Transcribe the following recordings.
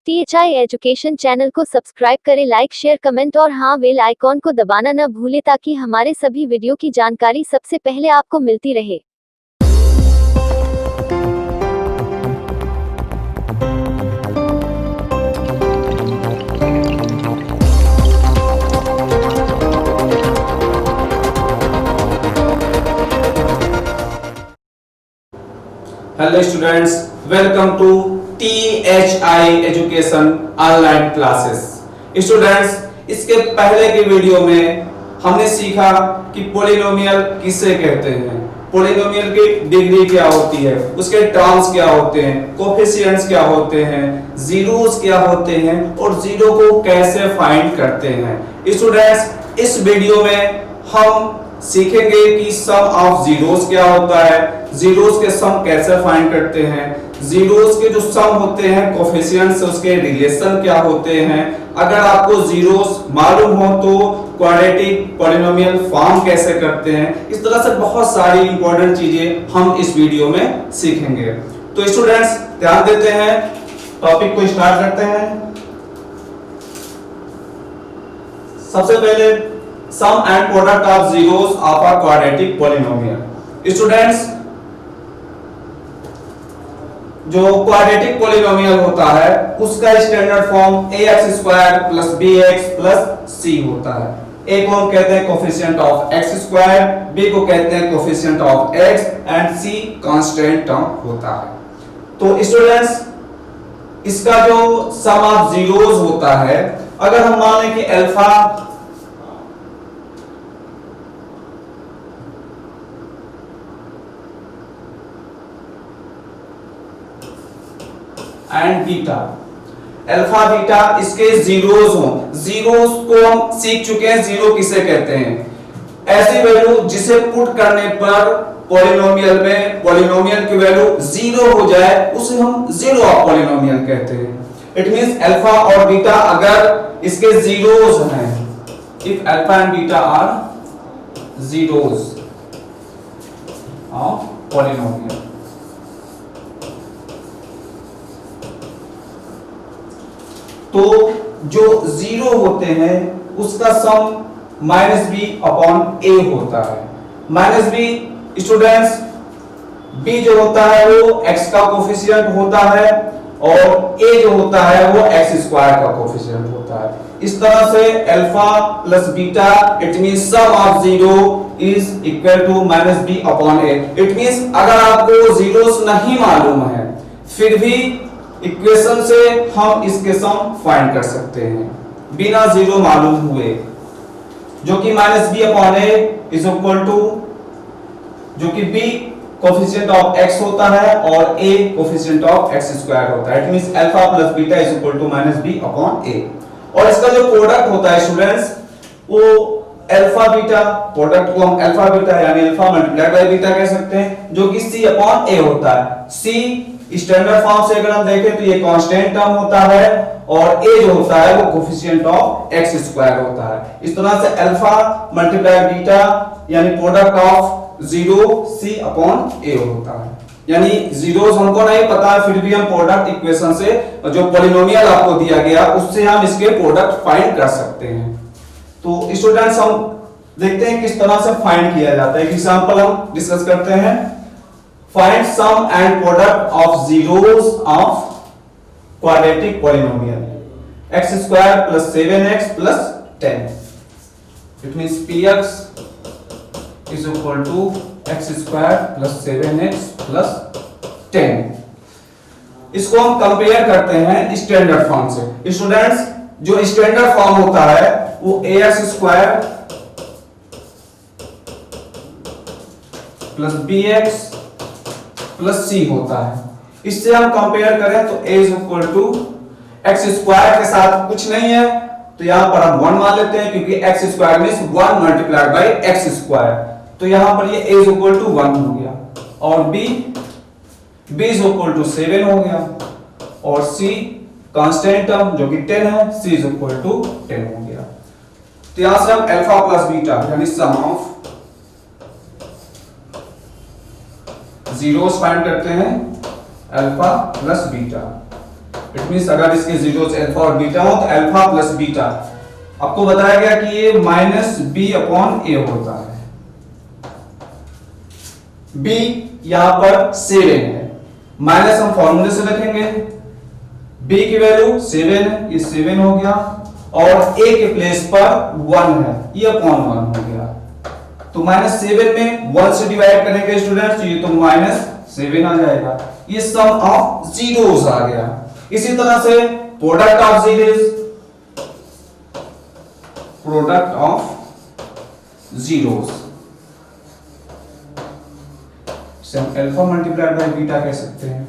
THI education channel को subscribe करें, like share comment और हाँ बेल आइकॉन को दबाना न भूलें ताकि हमारे सभी वीडियो की जानकारी सबसे पहले आपको मिलती रहे। Hello students, welcome to THI education online classes. Students, इसके पहले की वीडियो में हमने सीखा कि पॉलिनोमियल किसे कहते हैं, पॉलिनोमियल की डिग्री क्या होती है, उसके टर्म्स क्या होते हैं, कोफिशिएंट्स क्या होते हैं, जीरोस क्या होते हैं और जीरो को कैसे फाइंड करते हैं। स्टूडेंट्स, इस वीडियो में हम सीखेंगे कि सम ऑफ जीरोस क्या होता है, जीरोस के सम कैसे फाइंड करते हैं, जीरोस के जो सम होते हैं कोफिशिएंट्स उसके रिलेशन क्या होते हैं। अगर आपको जीरोस मालूम हो तो क्वाड्रेटिक पॉलिनोमियल फॉर्म कैसे करते हैं। इस तरह से बहुत सारी इंपॉर्टेंट चीजें हम इस वीडियो में सीखेंगे। तो स्टूडेंट्स, ध्यान देते हैं, टॉपिक को स्टार्ट करते हैं। सबसे पहले sum and product of zeros of a quadratic polynomial. Students, जो क्वाड्रेटिक पॉलिनोमियल होता है उसका standard form ax square plus bx plus c होता है। a को हम कहते हैं coefficient of x square, b को कहते हैं coefficient of x and c constant term होता है। तो स्टूडेंट्स, इसका जो सम ऑफ जीरोस होता है, अगर हम मान लें कि alpha and beta, alpha beta इसके जीरोस हो, जीरोस को हम सीख चुके हैं जीरो किसे कहते हैं। ऐसी वैल्यू जिसे पुट करने पर पॉलिनोमियल में पॉलिनोमियल की वैल्यू जीरो हो जाए उसे हम जीरो ऑफ पॉलिनोमियल कहते हैं। इट मींस अल्फा और बीटा अगर इसके जीरोस हैं, if alpha and beta are zeros of polynomial, तो जो जीरो होते हैं उसका sum minus B upon A होता है। माइनस बी स्टूडेंट्स, बी जो होता है वो एक्स का कोफिशिएंट होता है और ए जो होता है वो एक्स स्क्वायर का कोफिशिएंट होता है। इस तरह से alpha plus beta, it means sum of zero is equal to minus B upon A. It means अगर आपको जीरोस नहीं मालूम है फिर भी इक्वेशन से हम इसके सम फाइंड कर सकते हैं बिना जीरो मालूम हुए, जो कि minus B upon A is equal to, जो कि बी कोफिशिएंट ऑफ एक्स होता है और A coefficient of X square होता है। It means alpha plus beta is equal to minus B upon A. और इसका जो प्रोडक्ट होता है स्टूडेंट्स, वो अल्फा बीटा प्रोडक्ट को हम अल्फा बीटा यानी अल्फा मल्टीप्लाइड बाय बीटा कह सकते हैं, जो कि सी अपॉन ए होता है। सी स्टैंडर्ड फॉर्म से अगर हम देखें तो ये कांस्टेंट टर्म होता है और a जो होता है वो कोफिशिएंट ऑफ x स्क्वायर होता है। इस तरह से अल्फा मल्टीप्लाई बीटा यानी product of zero c upon a होता है। यानी जीरोस हमको नहीं पता है फिर भी हम प्रोडक्ट इक्वेशन से जो पॉलिनोमियल आपको दिया गया उससे हम इसके प्रोडक्ट फाइंड कर सकते हैं। तो स्टूडेंट्स, हम देखते हैं किस तरह से फाइंड किया जाता है। एक एग्जांपल हम डिस्कस करते हैं। Find sum and product of zeros of quadratic polynomial x square plus 7x plus 10. It means px is equal to x square plus 7x plus 10. इसको हम कंपेयर करते हैं स्टैंडर्ड फॉर्म से। स्टूडेंट्स, जो standard form होता है वो ax square plus bx plus C होता है। इससे हम कंपेयर करें तो a is equal to X square के साथ कुछ नहीं है तो यहां पर हम 1 मान लेते हैं क्योंकि x square means 1 multiplied by x square, तो यहां पर ये a इज इक्वल टू 1 हो गया और b इज इक्वल टू 7 हो गया और c कांस्टेंट टर्म जो कि 10 है, c इज इक्वल टू 10 हो गया। तो यहां से हम अल्फा प्लस बीटा यानी सम ऑफ जीरोस फाइंड करते हैं alpha plus beta. It means अगर इसके जीरोस अल्फा और बीटा हो तो अल्फा प्लस बीटा। आपको बताया गया कि ये माइनस बी अपॉन ए होता है। बी यहां पर 7 है, माइनस हम फॉर्मूले से रखेंगे, बी की वैल्यू 7 है, ये 7 हो गया, और ए के प्लेस पर 1 है, ये अपॉन 1 हो गया। तो -7 में 1 से डिवाइड करेंगे स्टूडेंट्स, ये तो -7 आ जाएगा। ये सम ऑफ जीरोस आ गया। इसी तरह से product of zeros, product of zeros से हम अल्फा मल्टीप्लाइड बाय बीटा कह सकते हैं।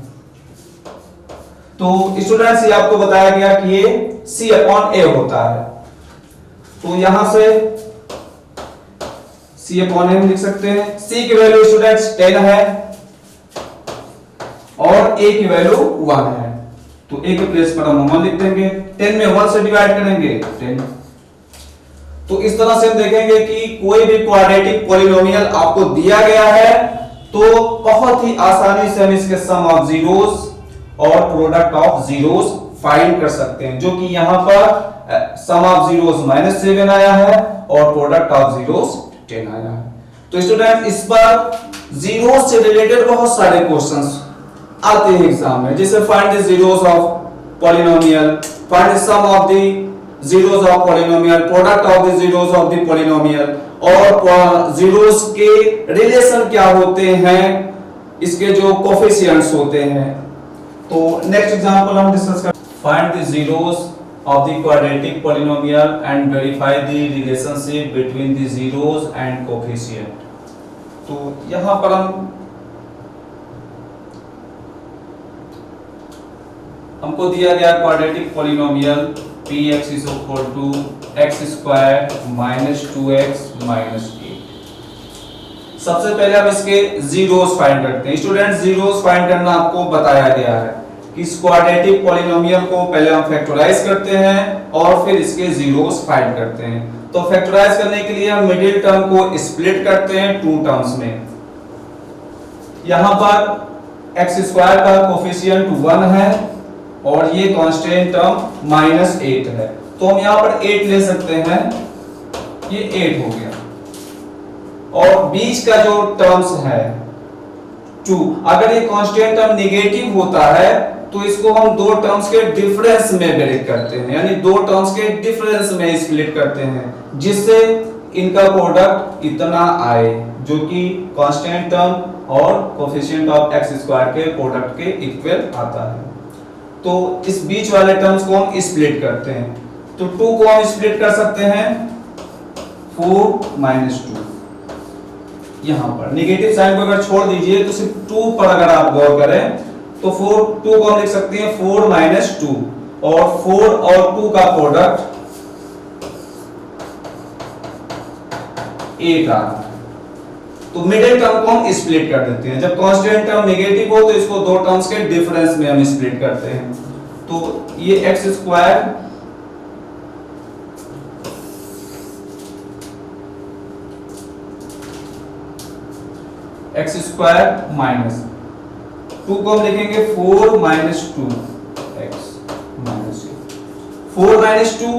तो स्टूडेंट्स ये आपको बताया गया कि ये c अपॉन a होता है, तो यहां से c अपॉन a हम लिख सकते हैं। c की वैल्यू स्टूडेंट्स 10 है और a की वैल्यू 1 है, तो a के प्लेस पर हम 1 लिख देंगे। 10 में 1 से डिवाइड करेंगे 10। तो इस तरह से हम देखेंगे कि कोई भी क्वाड्रेटिक पॉलिनोमियल आपको दिया गया है तो बहुत ही आसानी से हम इसके सम ऑफ जीरोस और प्रोडक्ट ऑफ जीरोस फाइंड कर सकते हैं, जो कि यहां पर सम ऑफ जीरोस -7 आया है और प्रोडक्ट ऑफ जीरोस 10 आया है। तो स्टूडेंट इस पर जीरोस से रिलेटेड बहुत सारे क्वेश्चंस आते हैं एग्जाम में, जैसे find the zeros of polynomial, find the sum of the zeros of polynomial, product of the zeros of the polynomial, और जीरोस के रिलेशन क्या होते हैं, इसके जो कोफिशिएंट्स होते हैं। तो नेक्स्ट एग्जांपल हम डिस्कस कर, find the zeros of the quadratic polynomial and verify the relationship between the zeros and coefficient. तो यहां पर हमको दिया गया quadratic polynomial px is equal to x square minus 2x minus 8। सबसे पहले हम इसके जीरोस फाइंड करते हैं। स्टूडेंट जीरोस फाइंड करना आपको बताया गया है कि इस क्वाड्रेटिक पॉलिनोमियल को पहले हम फैक्टराइज करते हैं और फिर इसके जीरोस फाइंड करते हैं। तो फैक्टराइज करने के लिए हम मिडिल टर्म को स्प्लिट करते हैं 2 टर्म्स में। यहां पर x स्क्वायर का कोफिशिएंट 1 है और ये कांस्टेंट टर्म -8 है, तो हम यहां पर 8 ले सकते हैं, ये 8 हो गया। और बीच का जो टर्म्स है 2, अगर ये कांस्टेंट टर्म नेगेटिव होता है तो इसको हम 2 टर्म्स के डिफरेंस में ब्रेक करते हैं, यानी 2 टर्म्स के डिफरेंस में स्प्लिट करते हैं, जिससे इनका प्रोडक्ट इतना आए, जो कि कांस्टेंट टर्म और कोफिशिएंट ऑफ x स्क्वायर के प्रोडक्ट के इक्वल आता है। तो इस बीच वाले टर्म्स को हम स्प्लिट करते हैं। तो 2 को हम स्प्लिट कर सकते हैं 4 - 2। यहां पर नेगेटिव साइन को अगर छोड़ दीजिए तो सिर्फ 2 पर अगर आप गौर करें तो 2 को हम लिख सकते हैं 4 - 2, और 4 और 2 का प्रोडक्ट 8 आ रहा है। तो मिडिल टर्म को हम स्प्लिट कर देते हैं। जब कांस्टेंट टर्म नेगेटिव हो तो इसको 2 टर्म्स के डिफरेंस में हम स्प्लिट करते हैं। तो ये x स्क्वायर माइनस 2 को हम लिखेंगे 4 - 2x माइनस 4 - 2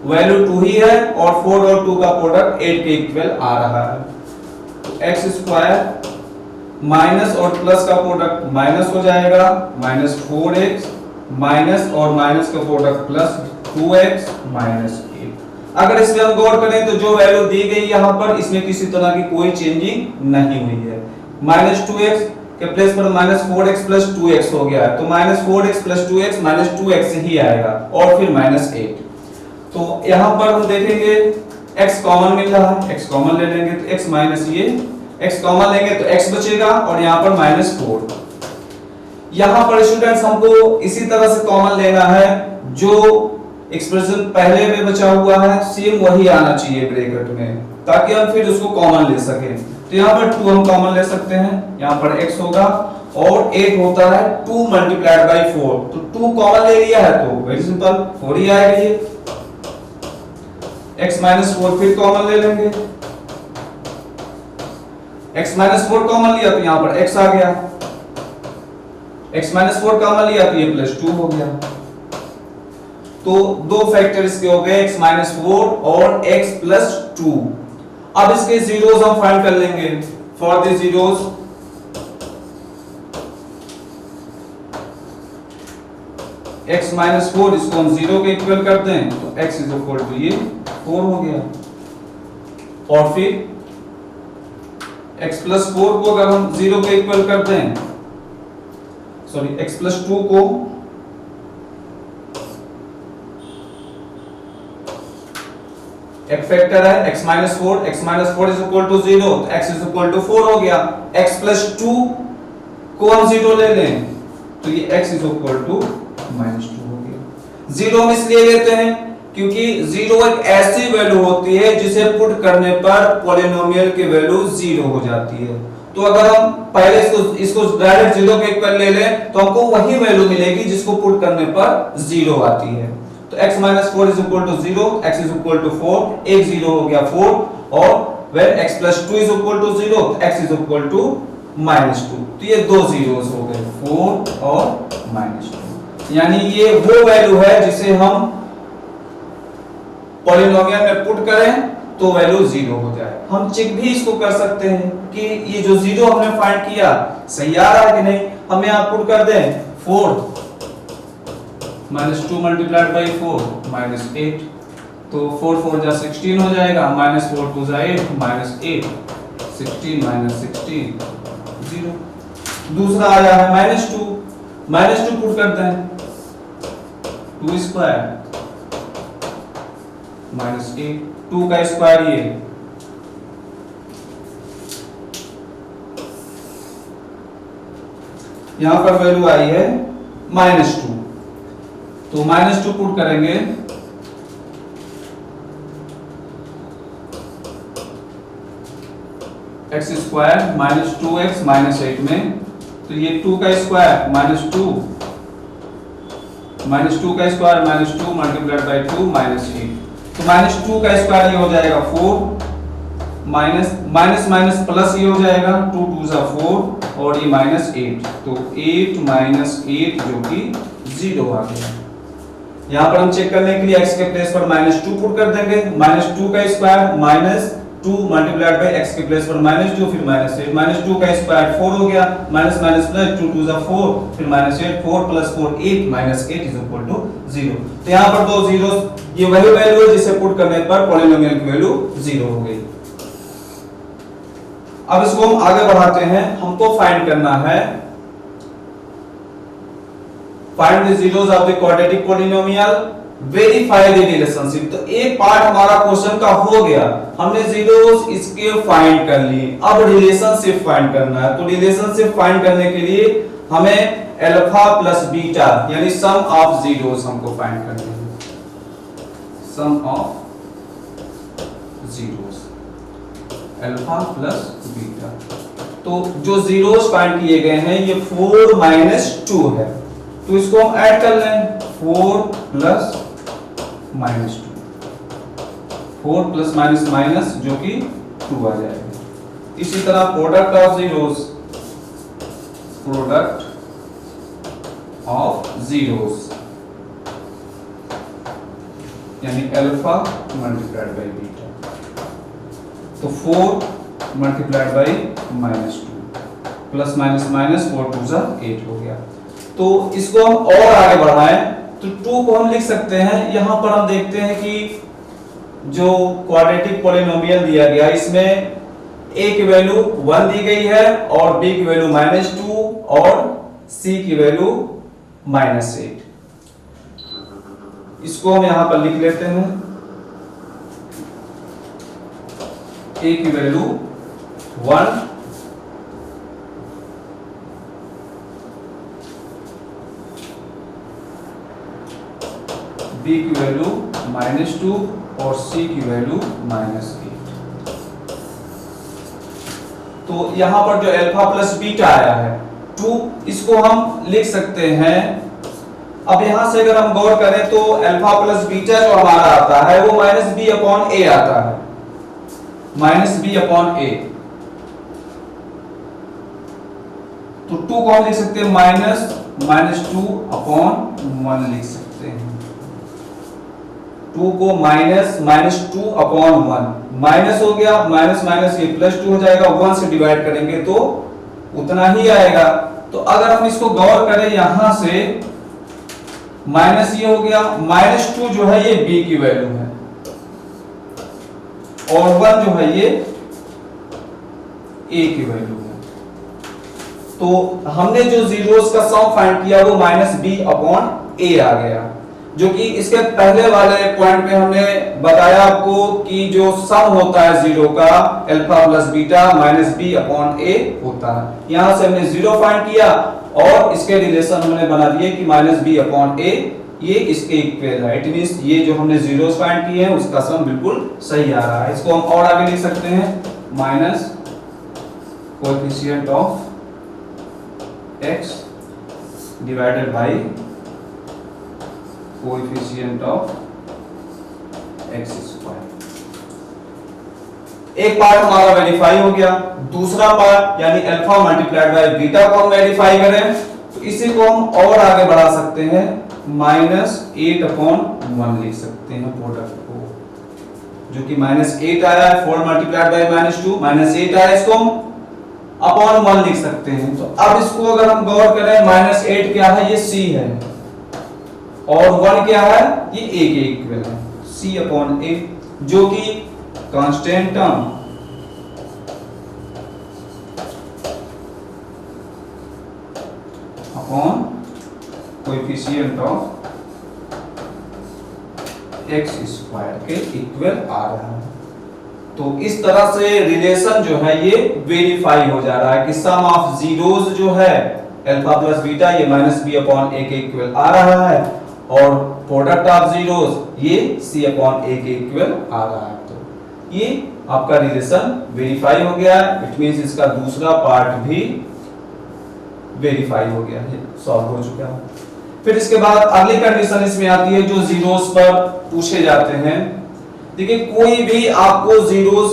वैल्यू 2 ही है और 4 और 2 का प्रोडक्ट 8 के इक्वल आ रहा है। एक्स स्क्वायर माइनस और प्लस का प्रोडक्ट माइनस हो जाएगा, -4x माइनस और माइनस का प्रोडक्ट प्लस 2x माइनस 8। अगर इसमें हम गौर करें तो जो वैल्यू दी गई यहां पर, इसमें किसी तरह की कोई चेंजिंग नहीं हुई है। -2x के प्लेस पर -4x प्लस 2x हो गया है, तो -4x प्लस 2x -2x ही आएगा और फिर -8। तो यहां पर हम देखेंगे x कॉमन मिल रहा है, x कॉमन ले लेंगे तो x माइनस ये x कॉमन लेंगे तो x बचेगा और यहां पर -4। यहां पर स्टूडेंट्स हमको इसी तरह से कॉमन लेना है, जो एक्सप्रेशन पहले में बचा हुआ है सेम वही आना चाहिए ब्रैकेट में, ताकि हम फिर उसको कॉमन ले सकें। तो यहां पर 2 हम कॉमन ले सकते हैं, यहां पर x होगा और 8 होता है 2 × 4, तो 2 कॉमन ले लिया है तो वेरी सिंपल 4 ही आएगा। ये x - 4 फिर कॉमन ले लेंगे, x - 4 कॉमन लिया तो यहां पर x आ गया, x माइनस 4 कॉमन लिया तो ये प्लस 2 हो गया। तो दो फैक्टर इसके हो गए x माइनस 4 और x प्लस 2। अब इसके जीरोस हम फाइंड कर लेंगे। For the zeros x minus 4 इसको हम 0 के इक्वल कर दें तो x इज इक्वल टू ये 4 हो गया। और फिर x प्लस 4 को अगर हम 0 के इक्वल कर दें, सॉरी x प्लस 2 को एक फैक्टर है x minus 4 is equal to 0 तो x इज इक्वल टू 4 हो गया। x प्लस 2 को हम 0 ले लें तो ये x is equal to minus 2 हो गया। 0 हम इसलिए लेते हैं क्योंकि 0 एक ऐसी वैल्यू होती है जिसे पुट करने पर पॉलिनोमियल की वैल्यू 0 हो जाती है। तो अगर हम पहले इसको डायरेक्ट 0 के इक्वल ले लें तो हमको वही वैल्यू मिलेगी जिसको पुट करने पर 0 आती है। तो x minus 4 is equal to 0, x is equal to 4, एक 0 हो गया 4 और when x plus 2 is equal to 0 x is equal to minus 2। तो ये दो जीरोस हो गए 4 और माइनस 2। यानी ये वो वैल्यू है जिसे हम पॉलिनोमियल में पुट करें तो वैल्यू 0 हो जाए। हम चेक भी इसको कर सकते हैं कि ये जो 0 हमने फाइंड किया सही आ रहा है कि नहीं। हम यहां पुट कर दें 4 माइनस 2 मल्टीप्लाइड बाई 4 माइनस 8 तो 4 4 जा 16 हो जाएगा, माइनस 4 2 जा 8 माइनस 8 16 माइनस 16 0। दूसरा आया है माइनस 2 पुट करते हैं 2 स्क्वायर माइनस 8 2 का स्क्वायर ये यहां पर वैल्यू आई है माइनस 2 तो माइनस 2 पुट करेंगे x square minus 2x minus 8 में तो ये 2 का स्क्वायर माइनस 2 का square minus 2 multiplied by 2 minus 8 तो माइनस 2 का स्क्वायर ये हो जाएगा 4 माइनस माइनस प्लस ये हो जाएगा 2 2 जा 4 और ये माइनस 8 तो 8 माइनस 8 जो कि 0 आ गया। यहां पर हम चेक करने के लिए x के प्लेस पर माइनस 2 पुट कर देंगे। माइनस 2 का square minus 2 multiplied by x के प्लेस पर माइनस 2 फिर माइनस 8 माइनस 2 का स्क्वायर 4 हो गया माइनस माइनस प्लस 2 2 जा 4 फिर minus 8 4 plus 4 8 minus 8 is equal to 0। तो यहां पर दो जीरोस ये वही वैल्यू है जिसे पुट करने पर पॉलिनोमियल की वैल्यू 0 हो गई। अब इसको हम आगे बढ़ाते हैं। हमको फाइंड करना है find the zeros of the quadratic polynomial verify the relationship. तो एक पार्ट हमारा क्वेश्चन का हो गया, हमने जीरोस इसके फाइंड कर लिए। अब रिलेशनशिप फाइंड करना है। तो रिलेशनशिप फाइंड करने के लिए हमें अल्फा प्लस बीटा यानी सम ऑफ जीरोस हमको फाइंड करना है। Sum of zeros alpha plus beta. तो जो जीरोस फाइंड किए गए हैं ये 4 माइनस 2 है तो इसको हम ऐड कर लें 4 plus minus 2 4 plus minus minus जो कि 2 आ जाएगा। इसी तरह प्रोडक्ट ऑफ जीरोस यानी अल्फा मल्टीप्लाइड बाई बीटा तो 4 multiplied by minus 2 plus minus minus 4 2 जा 8 हो गया। तो इसको हम और आगे बढ़ाएं तो 2 को हम लिख सकते हैं। यहां पर हम देखते हैं कि जो क्वाड्रेटिक पॉलिनोमियल दिया गया इसमें a की वैल्यू 1 दी गई है और b की वैल्यू -2 और c की वैल्यू -8। इसको हम यहां पर लिख लेते हैं। a की वैल्यू 1 b की वैल्यू -2 और c की वैल्यू -8। तो यहां पर जो अल्फा प्लस बीटा आया है 2 इसको हम लिख सकते हैं। अब यहां से अगर हम गौर करें तो अल्फा प्लस बीटा जो हमारा आता है वो -b/a आता है -b/a। तो तो 2 को हम लिख सकते हैं -2/1 लिख सकते हैं। 2 को -2/1 माइनस हो गया, माइनस माइनस ये +2 हो जाएगा, 1 से डिवाइड करेंगे तो उतना ही आएगा। तो अगर हम इसको गौर करें यहां से माइनस ये हो गया, -2 जो है ये b की वैल्यू है और 1 जो है ये a की वैल्यू है। तो हमने जो जीरोस का सम फाइंड किया वो -b/a आ गया, जो कि इसके पहले वाले पॉइंट में हमने बताया आपको कि जो सम होता है जीरो का अल्फा प्लस बीटा -b/a होता है। यहां से हमने जीरो फाइंड किया और इसके रिलेशन हमने बना दिए कि -b/a ये इसके इक्वल है। इट मींस ये जो हमने जीरोस फाइंड किए हैं उसका सम बिल्कुल सही आ रहा है। इसको हम और आगे लिख सकते हैं minus coefficient of x divided by coefficient of x square. एक पार्ट हमारा वेरीफाई हो गया, दूसरा पार्ट यानी अल्फा मल्टीप्लाइड बाय बीटा को हम वेरीफाई करें तो इसी को हम और आगे बढ़ा सकते हैं, -8/1 लिख सकते हैं प्रोडक्ट को, जो कि -8 आया है, 4 मल्टीप्लाइड बाय -2 -8 आया, इसको हम अपॉन 1 लिख सकते हैं। तो अब इसको अगर हम गौर करें -8 क्या है, ये c है और 1 क्या है, ये a के इक्वल है, c/a, जो कि constant term upon coefficient of x square के इक्वल आ रहा है। तो इस तरह से रिलेशन जो है ये वेरीफाई हो जा रहा है कि सम ऑफ जीरोस जो है अल्फा प्लस बीटा ये -b/a के इक्वल आ रहा है और प्रोडक्ट ऑफ जीरोस ये c/a के इक्वल आ रहा है। तो ये आपका रिलेशन वेरीफाई हो गया है। इट मींस इसका दूसरा पार्ट भी वेरीफाई हो गया है, सॉल्व हो चुका है। फिर इसके बाद अगली कंडीशन इसमें आती है जो जीरोस पर पूछे जाते हैं। देखिए कोई भी आपको जीरोस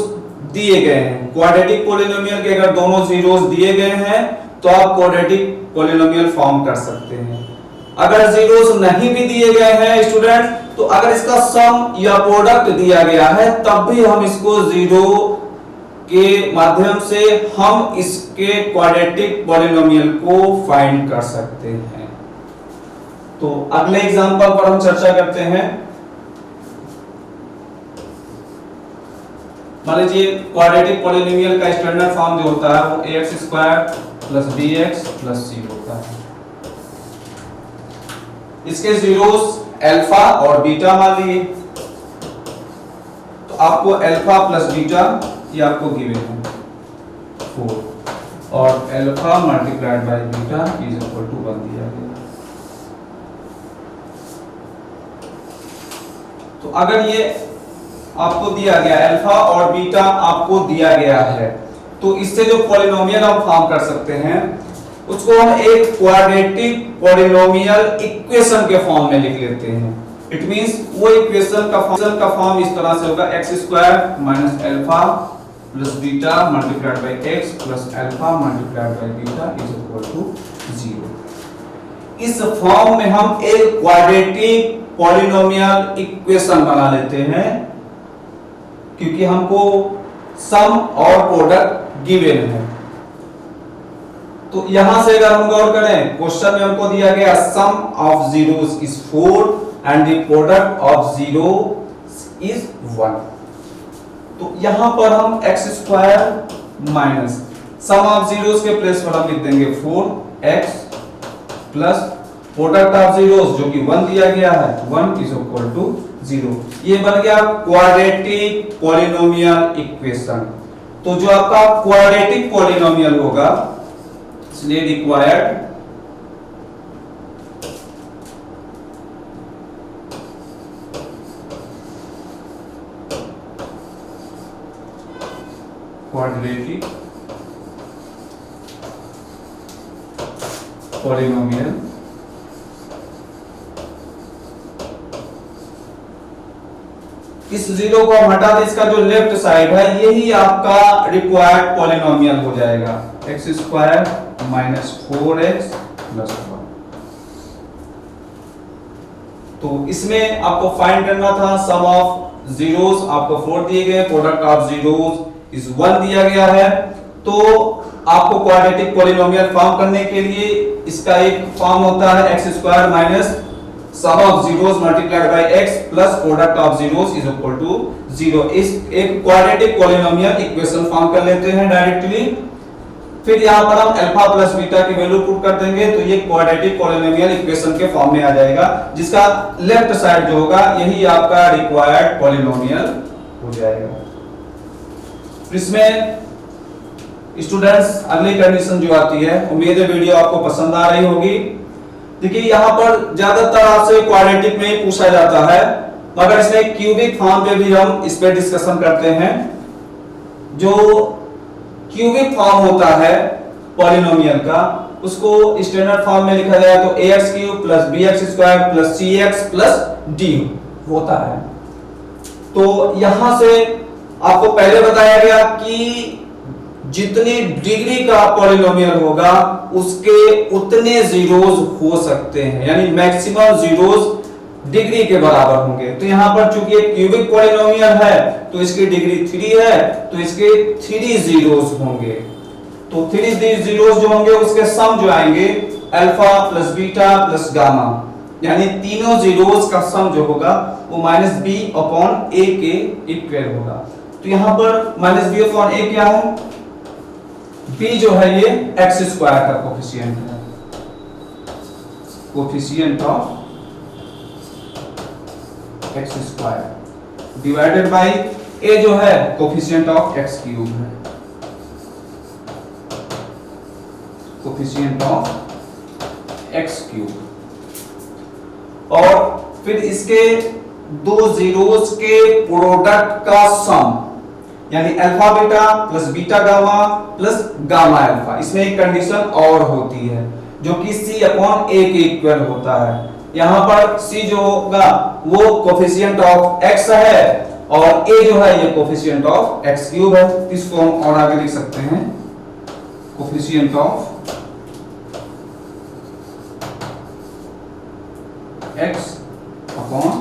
दिए गए हैं, क्वाड्रेटिक पॉलिनोमियल के अगर दोनों जीरोस दिए गए हैं तो आप क्वाड्रेटिक पॉलिनोमियल फॉर्म कर सकते हैं। अगर जीरोस नहीं भी दिए गए हैं स्टूडेंट, तो अगर इसका सम या प्रोडक्ट दिया गया है तब भी हम इसको जीरो के माध्यम से हम इसके क्वाड्रेटिक पॉलिनोमियल को फाइंड कर सकते हैं। तो अगले एग्जांपल पर हम चर्चा करते हैं। मान लीजिए क्वाड्रेटिक पॉलिनोमियल का स्टैंडर्ड फॉर्म जो होता है वो ax² + bx + c होता है। इसके जीरोस अल्फा और बीटा मान लिए, तो आपको अल्फा प्लस बीटा ये आपको गिवन है 4 और अल्फा मल्टीप्लाइड बाय बीटा = 1 दिया गया। तो अगर ये आपको दिया गया अल्फा और बीटा आपको दिया गया है तो इससे जो पॉलिनोमियल हम फॉर्म कर सकते हैं उसको हम एक क्वाड्रेटिक पॉलिनोमियल इक्वेशन के फॉर्म में लिख लेते हैं। इट मींस वो इक्वेशन का फॉर्म इस तरह से होगा x² - alpha plus beta multiplied by x plus alpha multiplied by beta = 0। इस फॉर्म में हम एक क्वाड्रेटिक पॉलिनोमियल इक्वेशन बना लेते हैं क्योंकि हमको सम और प्रोडक्ट गिवन है। तो यहां से अगर हम गौर करें क्वेश्चन में हमको दिया गया sum of zeros is 4 and the product of zeros is 1। तो यहां पर हम x² minus sum of zeros के प्लेस पर हम लिख देंगे 4x plus product of zeros जो कि 1 दिया गया है 1 = 0। ये बन गया क्वाड्रेटिक पॉलिनोमियल इक्वेशन। तो जो आपका क्वाड्रेटिक पॉलिनोमियल होगा इसलिए रिक्वायर्ड क्वाड्रेटिक पॉलिनोमियल इस जीरो को हम हटा दें, इसका जो लेफ्ट साइड है यही आपका रिक्वायर्ड पॉलिनोमियल हो जाएगा x² -4x + 1। तो इसमें आपको फाइंड करना था सम ऑफ जीरोस, आपको 4 दिए गए, प्रोडक्ट ऑफ जीरोस इज 1 दिया गया है। तो आपको क्वाड्रेटिक पॉलिनोमियल फॉर्म करने के लिए इसका एक फॉर्म होता है x² minus sum of zeros multiplied by x plus product of zeros is equal to 0। इस एक क्वाड्रेटिक पॉलिनोमियल इक्वेशन फॉर्म कर लेते हैं डायरेक्टली। फिर यहां पर हम अल्फा प्लस बीटा की वैल्यू पुट कर देंगे तो ये क्वाड्रेटिक पॉलिनोमियल इक्वेशन के फॉर्म में आ जाएगा, जिसका लेफ्ट साइड जो होगा यही आपका रिक्वायर्ड पॉलिनोमियल हो जाएगा। इसमें स्टूडेंट्स अगली कंडीशन जो आती है, उम्मीद है वीडियो आपको पसंद आ रही होगी। देखिए यहाँ पर ज्यादातर आपसे क्वाड्रेटिक में ही पूछा जाता है, मगर इसमें क्यूबिक फॉर्म पे भी हम इस पे डिस्कशन करते हैं। जो क्यूबिक फॉर्म होता है पॉलिनोमियल का, उसको स्टैंडर्ड फॉर्म में लिखा जाए तो ax³ + bx² + cx + d होता है। तो यहां से आपको पहले बताया गया कि जितनी डिग्री का पॉलिनोमियल होगा उसके उतने जीरोस हो सकते हैं, यानी मैक्सिमम जीरोस डिग्री के बराबर होंगे। तो यहां पर चूंकि एक क्यूबिक पॉलिनोमियल है तो इसकी डिग्री 3 है, तो इसके 3 जीरोस होंगे। तो 3 जीरोस जो होंगे उसके सम जो आएंगे alpha plus beta plus gamma, यानी तीनों जीरोस का सम जो होगा वो -b/a के इक्वल होगा। तो यहां पर -b/a क्या है? b जो है ये x² का कोफिशिएंट है, coefficient of x² divided by a जो है कोफिशिएंट ऑफ x³ है, कोफिशिएंट ऑफ x³। और फिर इसके दो जीरोस के प्रोडक्ट का सम, यानी alpha beta plus beta gamma plus gamma alpha. इसमें एक कंडीशन और होती है जो कि c/a के इक्वल होता है। यहां पर c जो होगा वो कोफिशिएंट ऑफ x है और a जो है ये कोफिशिएंट ऑफ x³ है। इसको हम और आगे लिख सकते हैं, coefficient of x upon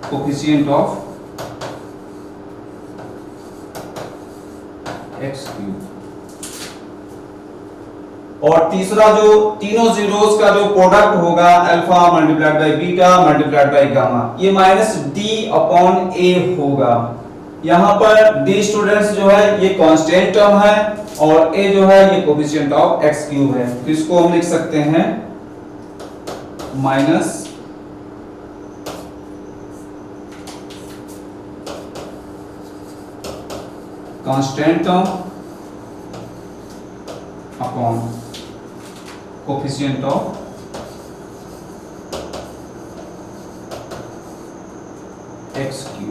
coefficient of x³। और तीसरा जो तीनों जीरोस का जो प्रोडक्ट होगा alpha multiplied by beta multiplied by gamma, ये -d/a होगा। यहां पर d स्टूडेंट्स जो है ये कांस्टेंट टर्म है और a जो है ये कोफिशिएंट ऑफ x³ है। तो इसको हम लिख सकते हैं minus constant term upon coefficient of x³।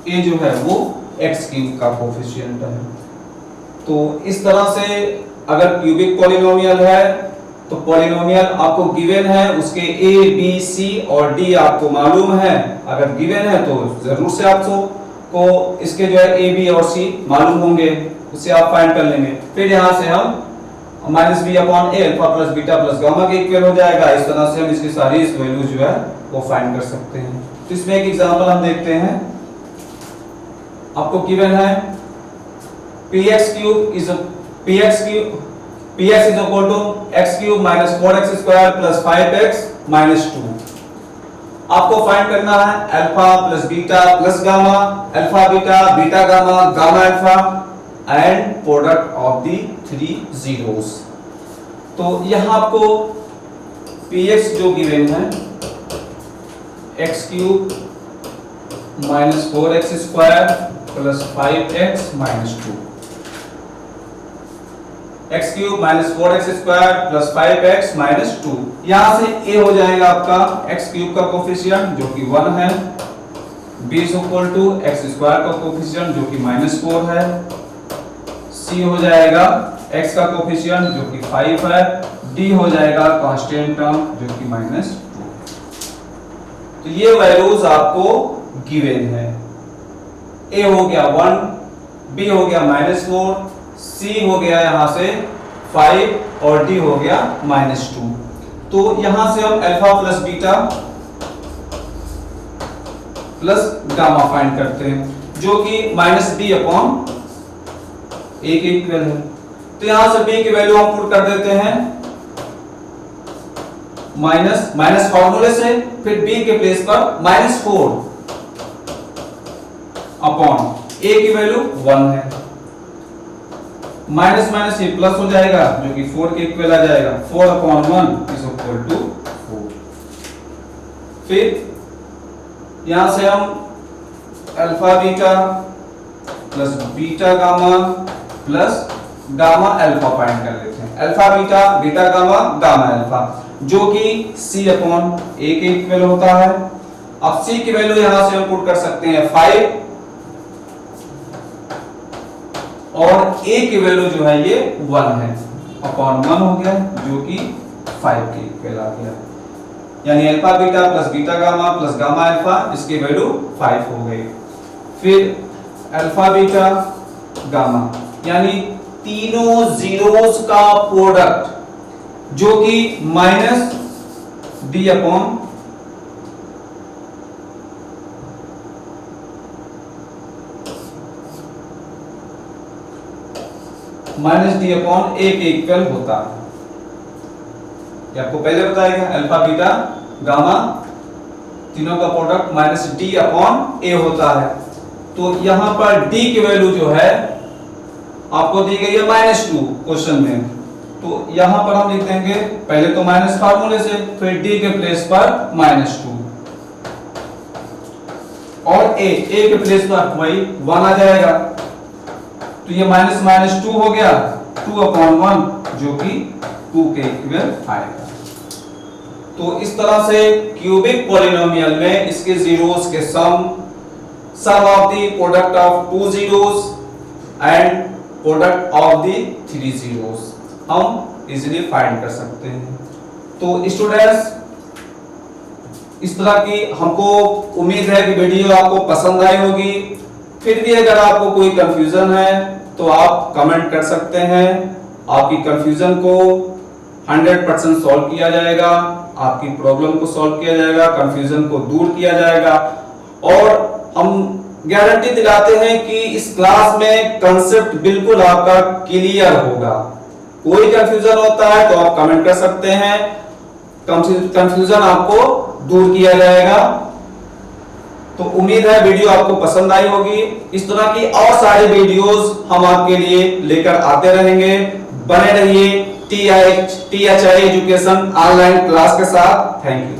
a जो है वो x³ का कोफिशिएंट है। तो इस तरह से अगर क्यूबिक पॉलिनोमियल है तो पॉलिनोमियल आपको गिवन है, उसके a, b, c और d आपको मालूम है। अगर गिवन है तो जरूर से आपको इसके जो है a, b और c मालूम होंगे, उससे आप फाइंड कर लेंगे। फिर यहां से हम -b/a alpha plus beta plus gamma के इक्वल हो जाएगा। इस तरह से हम इसकी सारी वैल्यू जो है वो फाइंड कर सकते हैं। तो इसमें एक एग्जांपल हम देखते हैं। आपको गिवन है px is equal to x³ minus 4x square plus 5x minus 2। आपको फाइंड करना है alpha plus beta plus gamma, alpha beta beta gamma gamma alpha and product of the 3 zeros. तो यहां आपको px जो गिवन है x³ minus 4x square plus 5x minus 2, x³ minus 4x square plus 5x minus 2। यहां से a हो जाएगा आपका x³ का कोफिशिएंट जो कि 1 है, b is equal to x square का कोफिशिएंट जो कि -4 है, c हो जाएगा x का कोफिशिएंट जो कि 5 है, d हो जाएगा कांस्टेंट टर्म जो कि -2। तो ये वैल्यूज आपको गिवन है। a हो गया 1, b हो गया -4, c हो गया यहां से 5 और d हो गया -2। तो यहां से हम alpha plus beta plus gamma find करते हैं जो कि -b अपॉन a के इक्वल है। तो यहां से b की वैल्यू हम पुट कर देते हैं माइनस फार्मूले से, फिर b के प्लेस पर -4 अपॉन a की वैल्यू 1 है, माइनस ये प्लस हो जाएगा जो कि 4 के इक्वल आ जाएगा, 4 अपॉन 1 इज इक्वल टू 4। फिर यहां से हम alpha beta plus beta gamma plus gamma alpha find कर लेते हैं। Alpha beta, beta gamma, gamma alpha, जो कि c अपॉन a के इक्वल होता है। अब c की वैल्यू यहां से हम पुट कर सकते हैं 5 और a की वैल्यू जो है ये 1 है, अपॉन 1 हो गया जो कि 5 के इक्वल आ गया। यानी alpha beta plus beta gamma plus gamma alpha, इसकी वैल्यू 5 हो गई। फिर अल्फा बीटा गामा यानी तीनों जीरोस का प्रोडक्ट जो कि -d upon -d upon a के इक्वल होता है। ये आपको पहले बताया गया, अल्फा बीटा गामा तीनों का प्रोडक्ट -d अपॉन a होता है। तो यहां पर d की वैल्यू जो है आपको दी गई है -2 क्वेश्चन में, तो यहां पर हम लिख देंगे पहले तो माइनस फार्मूले से, फिर d के प्लेस पर -2 और a के प्लेस पर वही 1 आ जाएगा। तो ये -2 हो गया 2 अपॉन 1 जो कि 2 के इक्वल आएगा। तो इस तरह से क्यूबिक पॉलिनोमियल में इसके जीरोस के sum of the product of 2 zeros and product of the 3 zeros हम इजीली फाइंड कर सकते हैं। तो स्टूडेंट्स, इस तरह की हमको उम्मीद है कि वीडियो आपको पसंद आई होगी। फिर भी अगर आपको कोई कंफ्यूजन है तो आप कमेंट कर सकते हैं, आपकी कंफ्यूजन को 100% सॉल्व किया जाएगा, आपकी प्रॉब्लम को सॉल्व किया जाएगा, कंफ्यूजन को दूर किया जाएगा। और हम गारंटी दिलाते हैं कि इस क्लास में कंसेप्ट बिल्कुल आपका क्लियर होगा। कोई कंफ्यूजन होता है तो आप कमेंट कर सकते हैं, कंफ्यूजन आपको दूर किया जाएगा। तो उम्मीद है वीडियो आपको पसंद आई होगी। इस तरह की और सारी वीडियोस हम आपके लिए लेकर आते रहेंगे। बने रहिए THI एजुकेशन ऑनलाइन क्लास के साथ। Thank you.